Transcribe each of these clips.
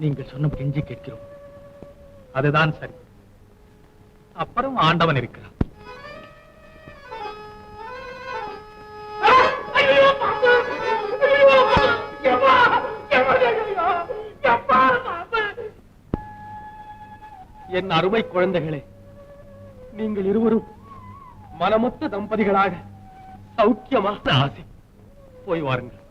நீங்கள் சொன்ன கெஞ்சி கேட்கிறோம். அதுதான் சரி. அப்புறம் ஆண்டவன் இருக்கிறான். என் அருமை குழந்தைகளே, நீங்கள் இருவரும் மனமொத்த தம்பதிகளாக சௌக்கியமாக ஆசை. போய் வாருங்கள்.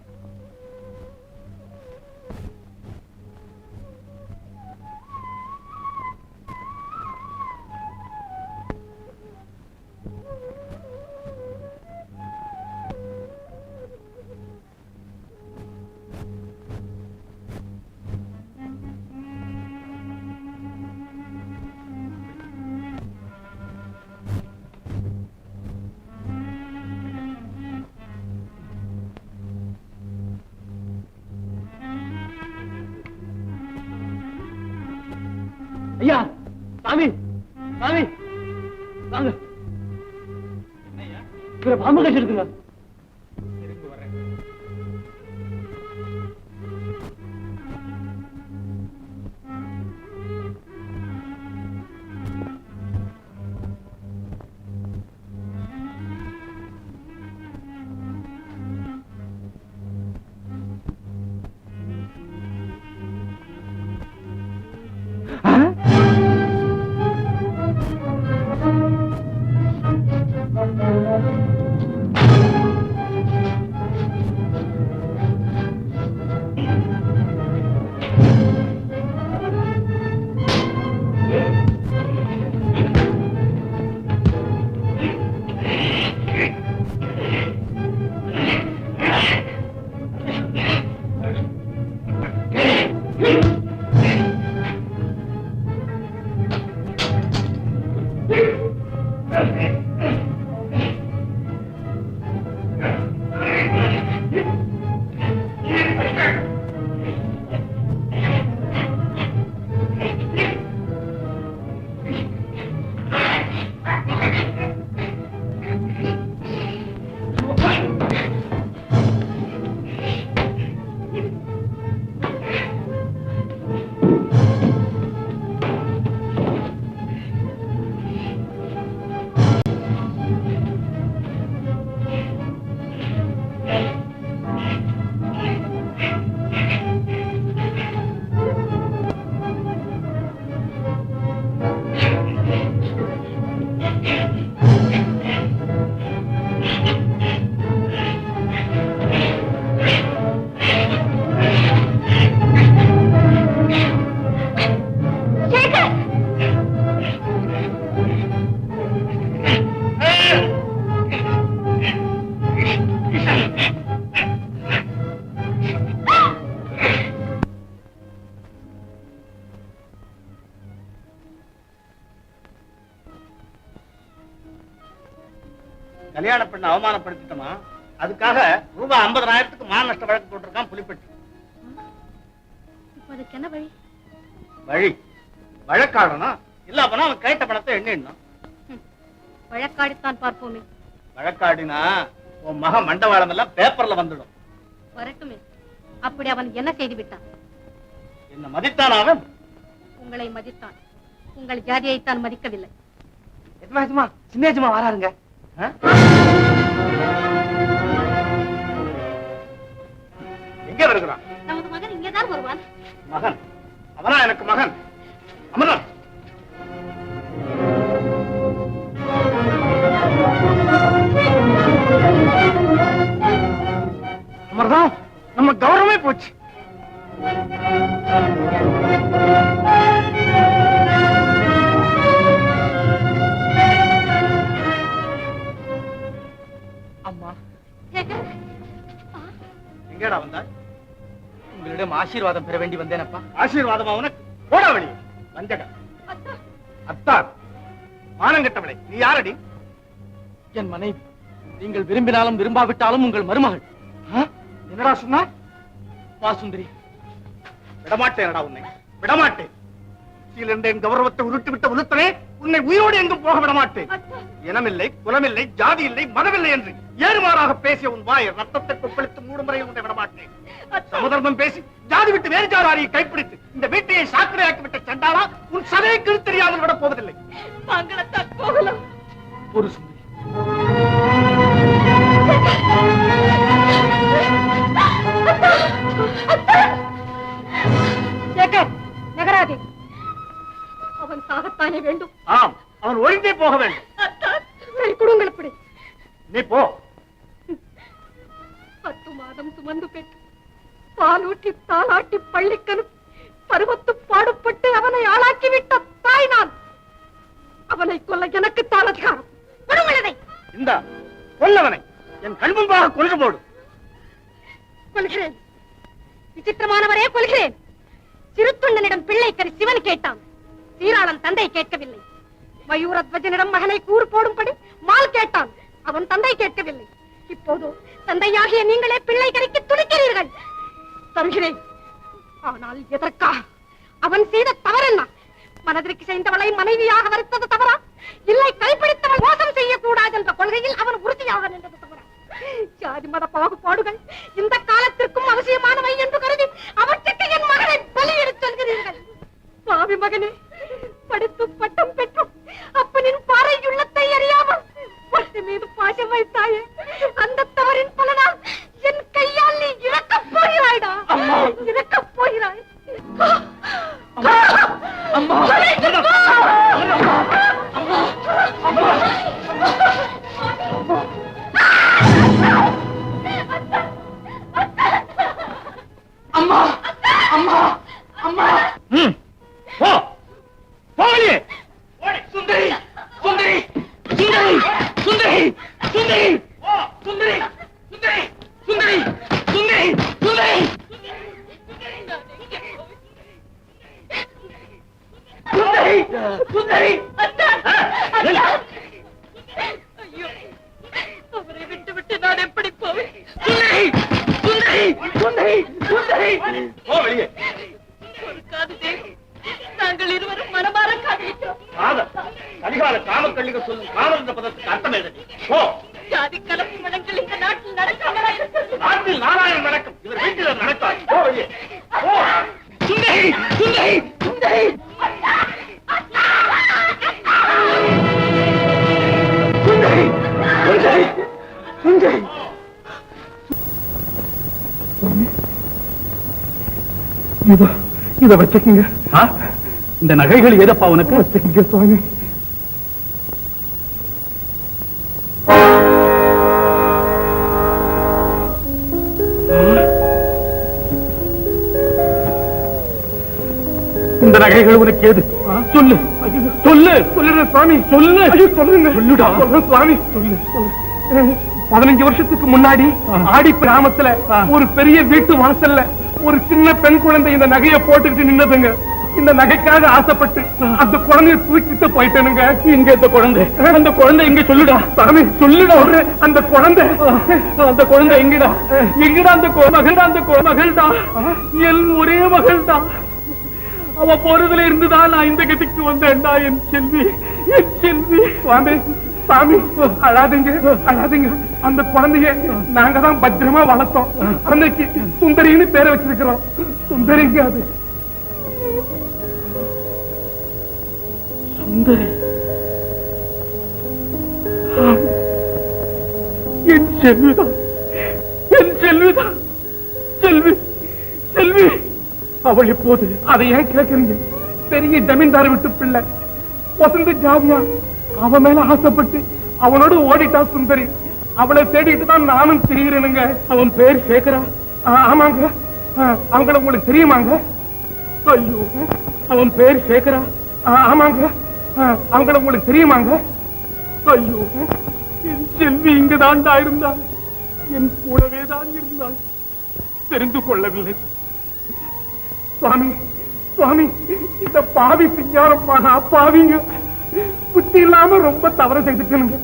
ஐயா, சாமி, சாமி, வாங்க. பாம்பு கட்சி இருக்குங்க. கல்யாண பெண்ணை அவமானப்படுத்திட்டோமா, அதுக்காக ரூபாய் 50,000க்கு மான நஷ்ட வழக்கு போட்டிருக்கான் புலிப்பட்டி. அதுக்கு என்ன வழி? வழி வழக்காடணும், இல்ல அப்பனா அவன் கேட்ட பணத்தை எண்ணிடணும். வழக்காடித்தான் பார்ப்போமே. வழக்காடினா உன் மகன் மண்டவாளம் எல்லாம் பேப்பர்ல வந்துடும். வரட்டுமே. அப்படி அவன் என்ன செய்து விட்டான்? என்ன மதித்தான் அவன்? உங்களை மதித்தான். உங்கள் ஜாதியைத்தான் மதிக்கவில்லை. சின்னேஜமா வராருங்க. எங்க வருகிறான்? நமது மகன் இங்கேதான் வருவான். மகன்? அவனா எனக்கு மகன்? அமரன் அமர்தான், நம்ம கௌரவமே போச்சு. அம்மா, எங்கடா வந்தாய்? உங்களிடம் ஆசீர்வாதம் பெற வேண்டி வந்தேனப்பா. ஆசீர்வாதம் அவனுக்கு? போடா வெளியே வஞ்சக அத்தா, மானங்கட்டவளை, நீ யாரடி? என் மனைவி. நீங்கள் விரும்பினாலும் விரும்பாவிட்டாலும் உங்கள் மருமகள். என்னடா சொன்னா? வாசுந்தரி, விடமாட்டேனடா உன்னை, விடமாட்டேன். என் கௌரவத்தை உருட்டு விட்ட உளுத்தனே, உன்னை உயிரோடு எங்கும் போக விடமாட்டேன். இனமில்லை, குலமில்லை, ஜாதி இல்லை, மதமில்லை என்று ஏறுமாறாக பேசிய உன் வாயை ரத்தத்தை கொப்பளித்து மூடும் முறையில் உன்னை விடமாட்டேன். சமதர்மம் பேசி ஜாதி விட்டு வேறு ஜாதியை கைப்பிடித்து இந்த வீட்டை உன் சதைக்கு தெரியாமல் விட போவதில்லை. மங்களத்தான் போகலாம். ஒரு சுந்தரி, நகராதே. அவன் சாகத்தானே வேண்டும். ஆம், அவன் ஒழிந்தே போக வேண்டும். கொடுங்கள் அப்படி. நீ போ. 10 மாதம் சுமந்து பெற்று பாலூட்டி தாளாட்டி பள்ளிக்கனு பருவத்து பாடுபட்டு அவனை ஆளாக்கிவிட்ட தாய் நான். அவனை கொல்ல எனக்கு தான் அதிகாரம். இந்த கொல்லவனை என் கண்முன்பாக கொன்று போடு. கொள்கிறேன். விசித்திரமானவரே, கொள்கிறேன். சிறுத்தொண்டனிடம் பிள்ளைக்கறி சிவன் கேட்டான். சீராளன் தந்தை கேட்கவில்லை. மயூரத்வஜனிடம் மகனை கூறு போடும்படி மால் கேட்டான். அவன் தந்தை கேட்கவில்லை. இப்போது தந்தையாகிய நீங்களே பிள்ளை கறிக்கு துடிக்கிறீர்கள். தருகிறேன். ஆனால் எதற்காக? அவன் செய்த தவறென்ன? மனதிற்கு செய்தவளை மனைவியாக வருத்தது தவறா? இல்லை, கைப்பிடித்தவள் மோசம் செய்யக்கூடாது என்ற கொள்கையில் அவன் உறுதியாக நின்றது தவறா? ஜாதி மத பாகுபாடுகள் இந்த காலத்திற்கும் அவசியமானவை என்று கருதி அவற்றுக்கு என் மகனை பலியிடச் சொல்கிறீர்கள். பாவி மகனே, படித்து பட்டம் பெற்றும் அப்பனின் பாறை உள்ளத்தை அறியாமல் பட்டு மீது பாசம் வைத்தாயே, அந்த தவறின் பலனால் என் கையால் நீ இறக்கப் போகிறாய்டா. இறக்கப் போகிறாய். அம்மா, அம்மா, அம்மா. போ, போகலையே. சுந்தரி, சுந்தரி, சுந்தரி, சுந்தரி, சுந்தரி, சுந்தரி, சுந்தரி, சுந்தரி, சுந்தரி, சுந்தரி. சுந்தரி, சுந்தரி. ஐயோ, அவரை விட்டு விட்டு நான் எப்படி போவேன்? சுந்தரி, சுந்தரி, சுந்தரி, சுந்தரி. போ வெளியே. ஒரு காது தேவி, நாங்கள் இருவரும் மனமாற காதலிக்கிறோம். அதிகால காமக்கள்ளிகள் சொல்லும் காதல் என்ற பதத்துக்கு அர்த்தம் எது? போ. ஜாதி கலப்பு மனங்கள் இந்த நாட்டில் நடக்காமலா இருக்கிறது? நாட்டில் நாராயணம் நடக்கும், இவர் வீட்டில் நடக்காது. போ வெளியே. போ. சுந்தரி, சுந்தரி, சுந்தரி. சுந்தரி, சுந்தரி, சுந்தரி. இத வச்சுக்கீங்க. இந்த நகைகள் ஏதப்பா உனக்கு? வச்சுக்கீங்க சுவாமி. இந்த நகைகள் உனக்கு ஏது? சொல்லு, சொல்லு, சொல்லுற சுவாமி, சொல்லு. சொல்லுங்க, சொல்லுடா சுவாமி, சொல்லு. 15 வருஷத்துக்கு முன்னாடி ஆடி கிராமத்துல ஒரு பெரிய வீட்டு வாசல்ல ஒரு சின்ன பெண் குழந்தை இந்த நகையை போட்டுக்கிட்டு நின்னதுங்க. இந்த நகைக்காக ஆசைப்பட்டு அந்த குழந்தைய தூக்கிட்டு போயிட்டேனுங்க. இங்க இந்த குழந்தை, அந்த குழந்தை எங்க? சொல்லுடா சாமி, சொல்லுடா. அந்த குழந்தை, அந்த குழந்தை எங்கடா? எங்கடா அந்த மகள்டா? அந்த மகள்டா, என் ஒரே மகள்டா. அவ போறதுல இருந்துதான் நான் இந்த கதிக்கு வந்தேன்டா. என் செல்வி, என் செல்வி. சுவாமி, சாமி, அழாதீங்க, அழாதீங்க. அந்த குழந்தைய நாங்க தான் பத்திரமா வளர்த்தோம். அன்னைக்கு சுந்தரின்னு பேரை வச்சிருக்கிறோம். சுந்தரிங்க அது. சுந்தரி, என் செல்விதான், என் செல்விதான். செல்வி, செல்வி. அவள் இப்போது அதை ஏன் கேட்கறீங்க? பெரிய ஜமீன்தார் விட்டு பிள்ளை, வசந்த ஜாதியா. அவன் மேல ஆசைப்பட்டு அவனோட ஓடிட்டா சுந்தரி. அவளை தேடிட்டு தான் நானும் திரிகிறேனுங்க. அவன் பேர் சேகரா. ஆமாங்க. அவங்கள உங்களுக்கு தெரியுமாங்க? ஐயோ, அவன் பேர் சேகரா. ஆமாங்க. அவங்கள உங்களுக்கு தெரியுமாங்க? ஐயோ, என் செல்வி இங்குதான்டா இருந்தாள். என் கூடவே தான் இருந்தாள். தெரிந்து கொள்ளவில்லை. சுவாமி, சுவாமி, இந்த பாவி சிங்காரம் மகா பாவிங்க. புத்தி இல்லாம ரொம்ப தவறு செய்துட்டேனுங்க.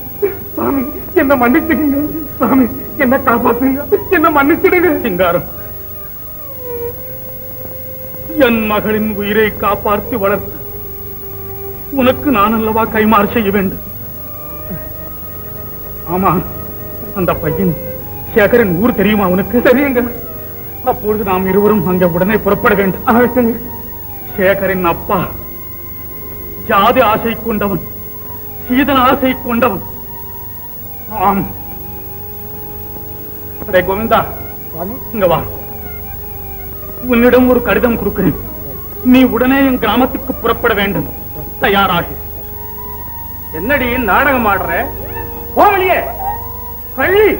சுவாமி, என்ன மன்னிச்சுடுங்க. சுவாமி, என்ன காப்பாத்துங்க, என்ன மன்னிச்சிடுங்க. சிங்காரம், என் மகளின் உயிரை காப்பாற்றி வளர்த்து உனக்கு நான் அல்லவா கைமாறு செய்ய வேண்டும். ஆமா, அந்த பையன் சேகரின் ஊர் தெரியுமா உனக்கு? தெரியுங்க. அப்பொழுது நாம் இருவரும் அங்கே உடனே புறப்பட வேண்டும். சேகரின் அப்பா ஜாதி ஆசை கொண்டவன், சீதன ஆசை கொண்டவன். ஆம். அடே கோவிந்தா, இங்க வா. உன்னிடம் ஒரு கடிதம் கொடுக்கிறேன். நீ உடனே என் கிராமத்துக்கு புறப்பட வேண்டும். தயாராக. என்னடி நாடகம் ஆடுற? போ வெளியே. கள்ளி.